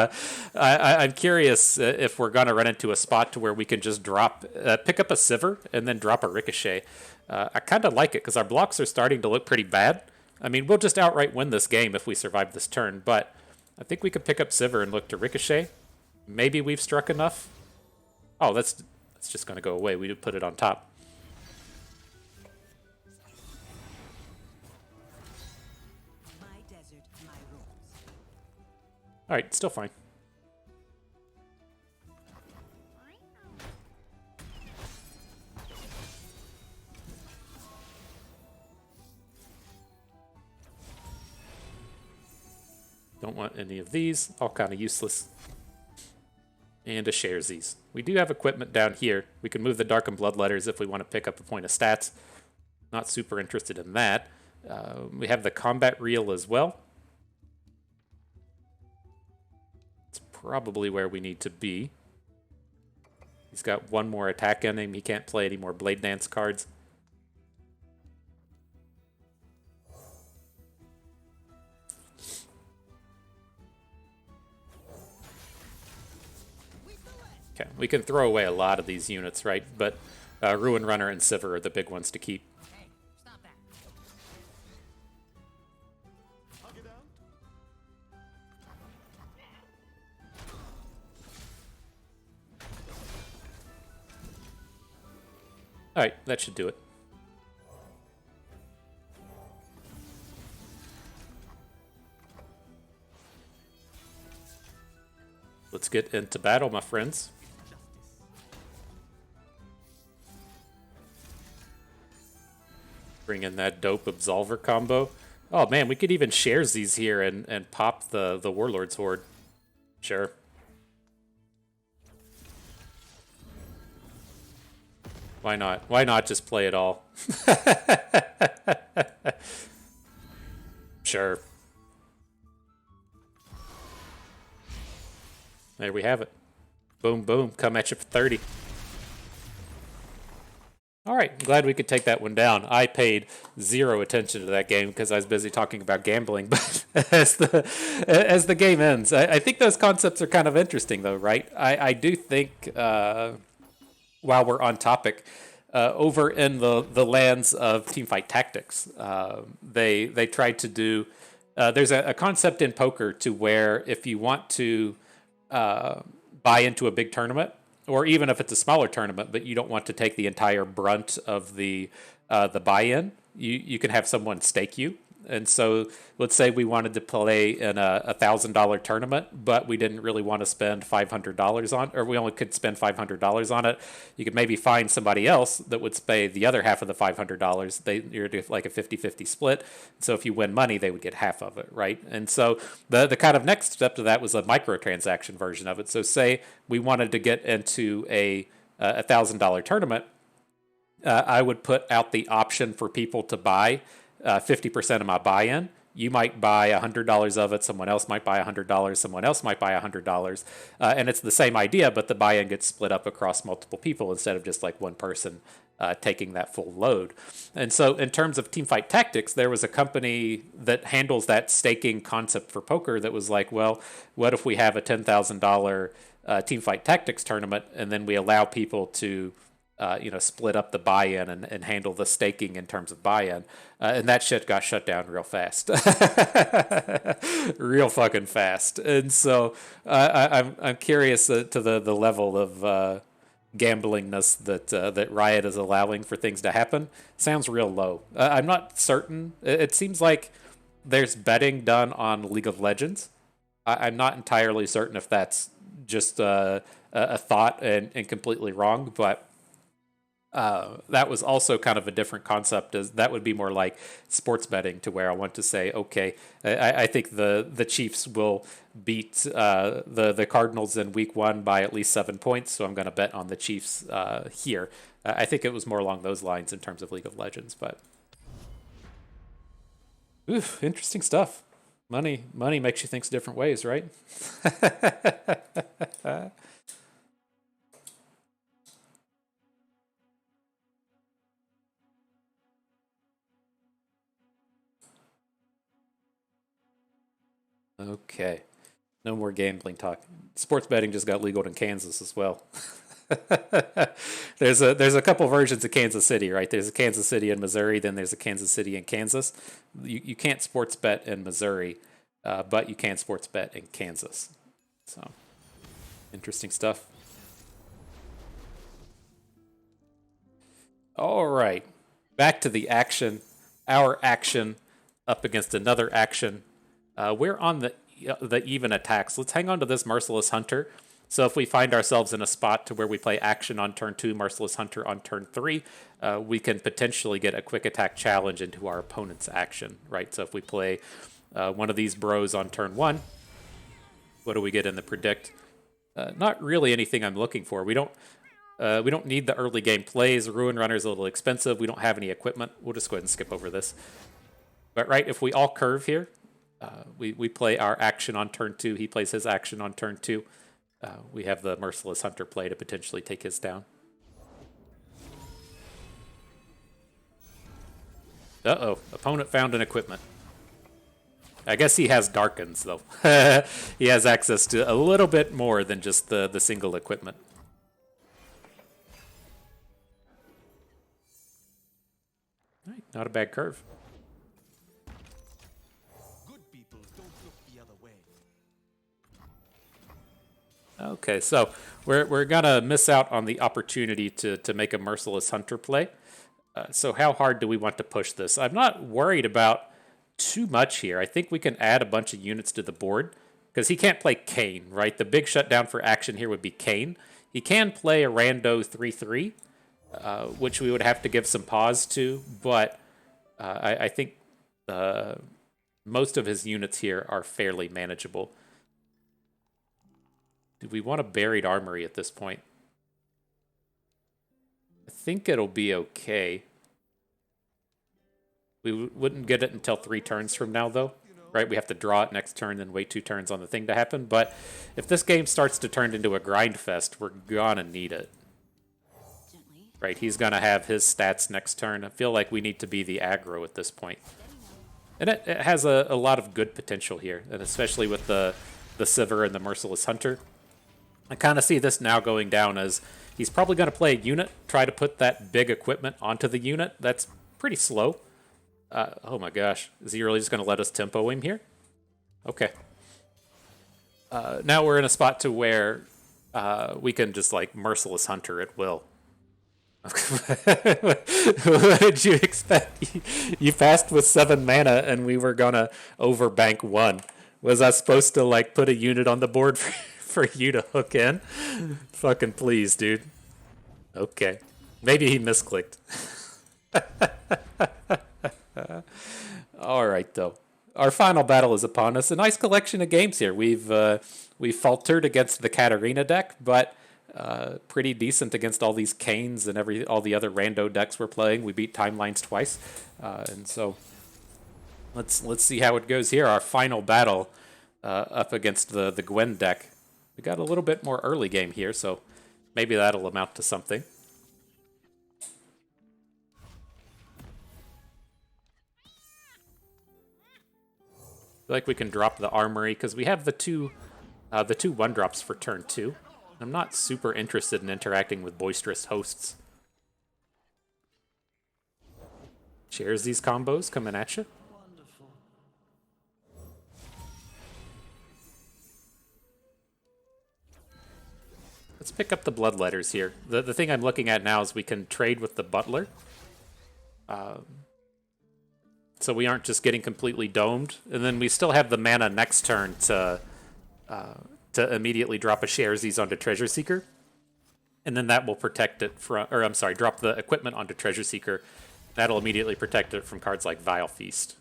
A: I'm curious if we're gonna run into a spot to where we can just pick up a Sivir and then drop a Ricochet. I kind of like it because our blocks are starting to look pretty bad. I mean, we'll just outright win this game if we survive this turn, but I think we could pick up Sivir and look to Ricochet. Maybe we've struck enough. Oh, that's just gonna go away. We did put it on top. All right, still fine. Don't want any of these, all kind of useless. And a Sharesies. We do have equipment down here. We can move the Dark and Bloodletters if we want to pick up a point of stats. Not super interested in that. We have the combat reel as well. Probably where we need to be. He's got one more attack in him. He can't play any more Blade Dance cards. Okay, we can throw away a lot of these units, right? But Ruin Runner and Sivir are the big ones to keep. All right, that should do it. Let's get into battle, my friends. Bring in that dope Absolver combo. Oh man, we could even share these here and pop the Warlord's Horde. Sure. Why not? Why not just play it all? Sure. There we have it. Boom, boom. Come at you for 30. All right. Glad we could take that one down. I paid zero attention to that game because I was busy talking about gambling. But as the game ends, I think those concepts are kind of interesting, though, right? I do think... while we're on topic, over in the lands of teamfight tactics, they tried to do. There's a concept in poker to where if you want to buy into a big tournament, or even if it's a smaller tournament, but you don't want to take the entire brunt of the buy-in, you can have someone stake you. And so let's say we wanted to play in a $1,000 tournament, but we didn't really want to spend $500 on, or we only could spend $500 on it. You could maybe find somebody else that would pay the other half of the $500. You're like a 50-50 split. So if you win money, they would get half of it, right? And so the kind of next step to that was a microtransaction version of it. So say we wanted to get into a $1,000 tournament, I would put out the option for people to buy 50% of my buy-in. You might buy $100 of it. Someone else might buy $100. Someone else might buy $100. And it's the same idea, but the buy-in gets split up across multiple people instead of just like one person taking that full load. And so in terms of teamfight tactics, there was a company that handles that staking concept for poker that was like, well, what if we have a $10,000 teamfight tactics tournament and then we allow people to split up the buy-in and handle the staking in terms of buy-in, and that shit got shut down real fast, real fucking fast. And so I'm curious to the level of gamblingness that Riot is allowing for things to happen. Sounds real low. I'm not certain. It seems like there's betting done on League of Legends. I'm not entirely certain if that's just a thought and completely wrong, but that was also kind of a different concept. As that would be more like sports betting, to where I want to say, okay, I think the Chiefs will beat the Cardinals in Week 1 by at least 7 points, so I'm going to bet on the Chiefs here. I think it was more along those lines in terms of League of Legends, but interesting stuff. Money makes you think different ways, right? Okay. No more gambling talk. Sports betting just got legal in Kansas as well. There's a couple versions of Kansas City, right? There's a Kansas City in Missouri, then there's a Kansas City in Kansas. You can't sports bet in Missouri, but you can sports bet in Kansas. So, interesting stuff. All right. Back to the action. Our action up against another action. We're on the even attacks. Let's hang on to this Merciless Hunter. So if we find ourselves in a spot to where we play action on turn 2, Merciless Hunter on turn 3, we can potentially get a quick attack challenge into our opponent's action, right? So if we play one of these bros on turn 1, what do we get in the predict? Not really anything I'm looking for. We don't need the early game plays. Ruin Runner is a little expensive. We don't have any equipment. We'll just go ahead and skip over this. But right, if we all curve here, we play our action on turn 2. He plays his action on turn 2. We have the Merciless Hunter play to potentially take his down. Uh-oh. Opponent found an equipment. I guess he has Darkens, though. He has access to a little bit more than just the single equipment. All right, not a bad curve. Okay, so we're gonna miss out on the opportunity to make a Merciless Hunter play. So how hard do we want to push this? I'm not worried about too much here. I think we can add a bunch of units to the board because he can't play Kayn, right? The big shutdown for action here would be Kayn. He can play a rando 3/3, which we would have to give some pause to, but I think most of his units here are fairly manageable. Do we want a Buried Armory at this point? I think it'll be okay. We wouldn't get it until 3 turns from now, though. Right? We have to draw it next turn, then wait 2 turns on the thing to happen. But if this game starts to turn into a grind fest, we're gonna need it. Right? He's gonna have his stats next turn. I feel like we need to be the aggro at this point. And it has a lot of good potential here, and especially with the Sivir and the Merciless Hunter. I kind of see this now going down as he's probably going to play a unit, try to put that big equipment onto the unit. That's pretty slow. Oh my gosh. Is he really just going to let us tempo him here? Okay. Now we're in a spot to where we can just like Merciless Hunter at will. What did you expect? You passed with 7 mana and we were going to overbank 1. Was I supposed to like put a unit on the board for you to hook in? Fucking please, dude. Okay. Maybe he misclicked. All right, though. Our final battle is upon us. A nice collection of games here. We've faltered against the Katarina deck, but pretty decent against all these Kayns and all the other rando decks we're playing. We beat Timelines twice, and so let's see how it goes here. Our final battle up against the Gwen deck. We got a little bit more early game here, so maybe that'll amount to something. I feel like we can drop the armory because we have the two 1-drops for turn 2. I'm not super interested in interacting with boisterous hosts. Shares these combos coming at you. Let's pick up the bloodletters here. The thing I'm looking at now is we can trade with the butler. So we aren't just getting completely domed. And then we still have the mana next turn to immediately drop a Sharesies onto Treasure Seeker. And then that will protect it from, or I'm sorry, drop the equipment onto Treasure Seeker. That'll immediately protect it from cards like Vile Feast.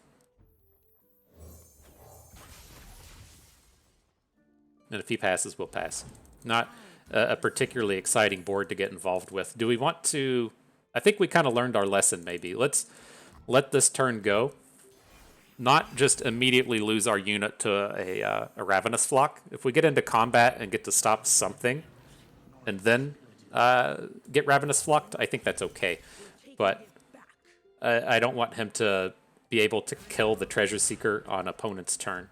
A: And if he passes, we'll pass. Not a particularly exciting board to get involved with. Do we want to... I think we kind of learned our lesson, maybe. Let's let this turn go. Not just immediately lose our unit to a Ravenous Flock. If we get into combat and get to stop something, and then get Ravenous Flocked, I think that's okay. But I don't want him to be able to kill the Treasure Seeker on opponent's turn.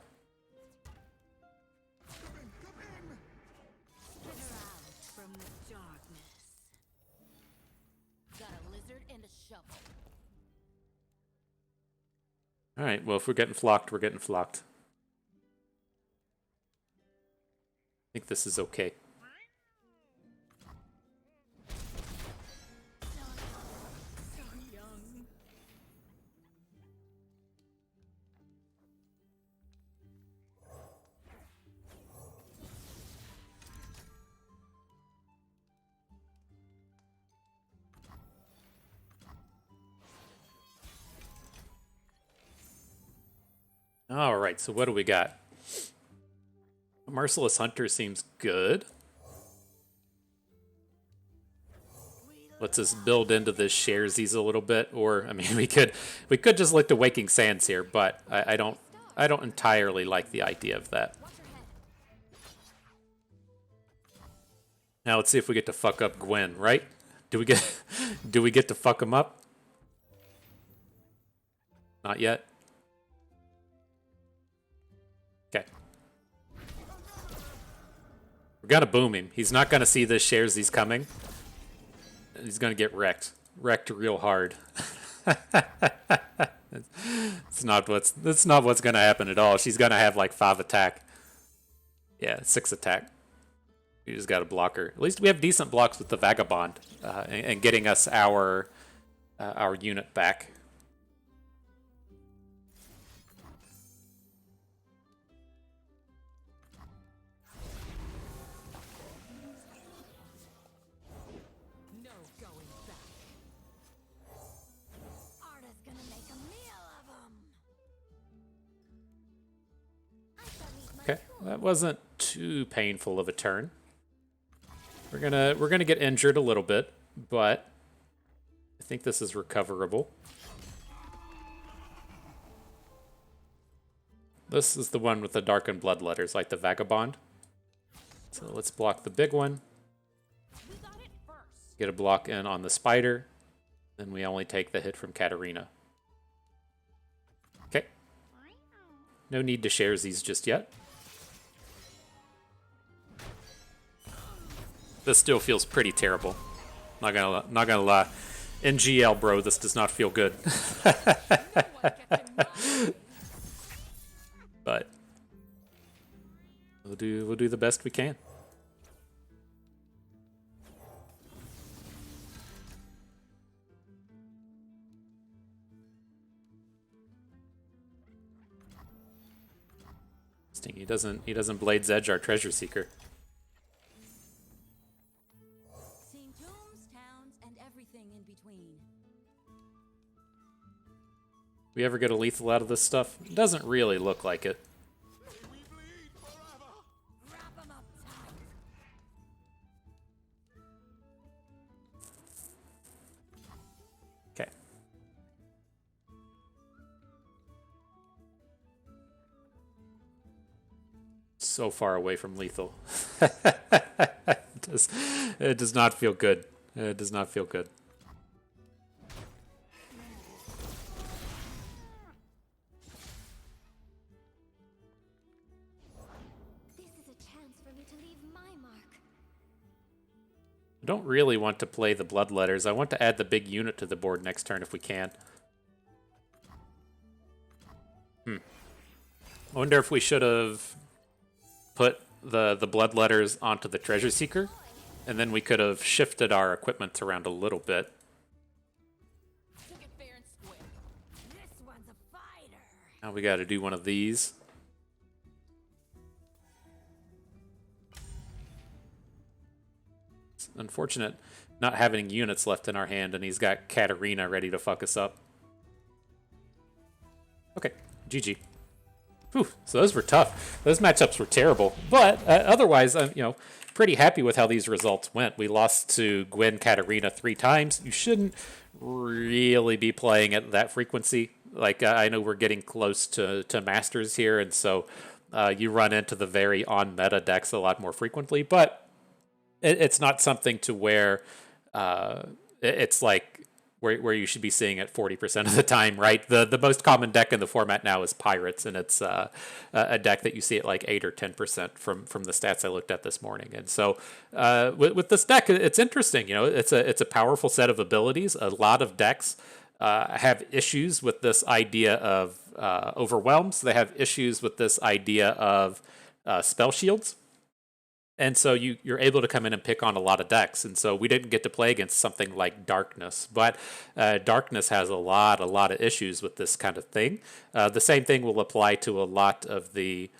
B: From the darkness.
D: Got a lizard and a shovel.
A: All right, well, if we're getting flocked, we're getting flocked. I think this is okay.
B: So young.
A: All right, so what do we got? Merciless Hunter seems good. Let's just build into this Sharesies a little bit, or I mean, we could just look to Waking Sands here, but I don't entirely like the idea of that.
D: Watch your head.
A: Now let's see if we get to fuck up Gwen, right? Do we get to fuck him up? Not yet. Okay. We're gonna boom him. He's not gonna see this Sharesies coming. He's gonna get wrecked. Wrecked real hard. That's not what's gonna happen at all. She's gonna have like 5 attack. Yeah, 6 attack. You just gotta block her. At least we have decent blocks with the Vagabond and getting us our unit back.
B: No going back.
D: Arda's gonna make a meal of 'em. I shall eat my
A: Okay, that wasn't too painful of a turn. We're gonna get injured a little bit, but I think this is recoverable. This is the one with the darkened bloodletters, like the Vagabond. So let's block the big one.
B: We got it first.
A: Get a block in on the spider. Then we only take the hit from Katarina. Okay. No need to share these just yet. This still feels pretty terrible. Not gonna lie. NGL, bro, this does not feel good. But we'll do the best we can. He doesn't Blade's Edge our Treasure Seeker.
B: Seen tombs, towns, and everything in between.
A: We ever get a lethal out of this stuff? It doesn't really look like it.
B: Wrap 'em up tight.
A: Okay. So far away from lethal. It does not feel good. It does not feel good.
D: This is a chance for me to leave my mark.
A: I don't really want to play the bloodletters. I want to add the big unit to the board next turn if we can. I wonder if we should have put the bloodletters onto the treasure seeker, and then we could have shifted our equipment around a little bit.
B: Took it fair and square. This one's a fighter.
A: Now we got to do one of these. It's unfortunate not having units left in our hand, and he's got Katarina ready to fuck us up. Okay, GG. Whew, so those were tough. Those matchups were terrible. But otherwise, I'm pretty happy with how these results went. We lost to Gwen Katarina 3 times. You shouldn't really be playing at that frequency. Like, I know we're getting close to Masters here, and so you run into the very on-meta decks a lot more frequently. But it's not something to where it's like where you should be seeing it 40% of the time, right? The most common deck in the format now is Pirates, and it's a deck that you see at like 8 or 10% from the stats I looked at this morning. And so with this deck, it's interesting. It's a powerful set of abilities. A lot of decks have issues with this idea of overwhelms. They have issues with this idea of spell shields. And so you're able to come in and pick on a lot of decks. And so we didn't get to play against something like Darkness. But Darkness has a lot of issues with this kind of thing. The same thing will apply to a lot of the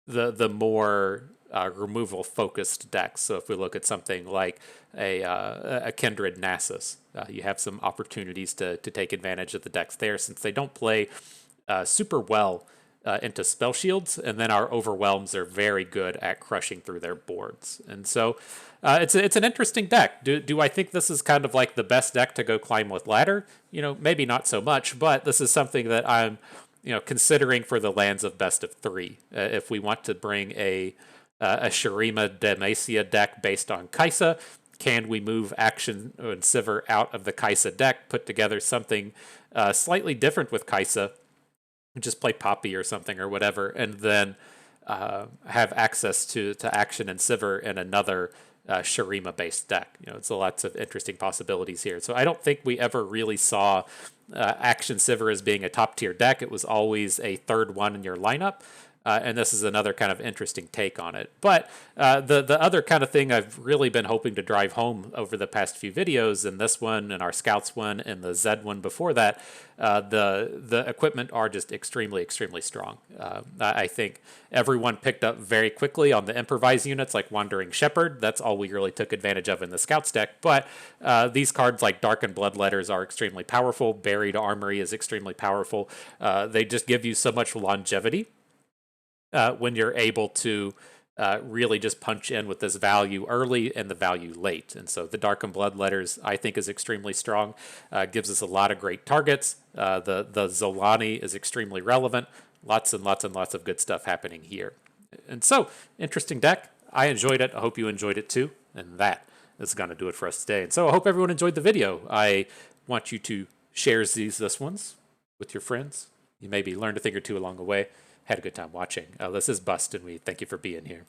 A: more removal-focused decks. So if we look at something like a Kindred Nasus, you have some opportunities to take advantage of the decks there, since they don't play super well into spell shields, and then our overwhelms are very good at crushing through their boards. And so it's an interesting deck. Do I think this is kind of like the best deck to go climb with ladder? Maybe not so much, but this is something that I'm considering for the lands of best of 3. If we want to bring a Shurima Demacia deck based on Kai'Sa, can we move Akshan and Sivir out of the Kai'Sa deck, put together something slightly different with Kai'Sa, just play Poppy or something or whatever, and then have access to Akshan and Sivir in another Shurima-based deck? It's lots of interesting possibilities here. So I don't think we ever really saw Akshan Sivir as being a top-tier deck. It was always a third one in your lineup. And this is another kind of interesting take on it. But the other kind of thing I've really been hoping to drive home over the past few videos, and this one, and our Scouts one, and the Zed one before that, the equipment are just extremely strong. I think everyone picked up very quickly on the improvise units like Wandering Shepherd. That's all we really took advantage of in the Scouts deck. But these cards like Darkened Bloodletters are extremely powerful. Buried Armory is extremely powerful. They just give you so much longevity when you're able to really just punch in with this value early and the value late. And so the Darkened Bloodletters, I think, is extremely strong. Gives us a lot of great targets. The Zolani is extremely relevant. Lots and lots of good stuff happening here. And so, interesting deck. I enjoyed it. I hope you enjoyed it too. And that is going to do it for us today. And so I hope everyone enjoyed the video. I want you to share this ones with your friends. You maybe learned a thing or two along the way. Had a good time watching. This is Bust, and we thank you for being here.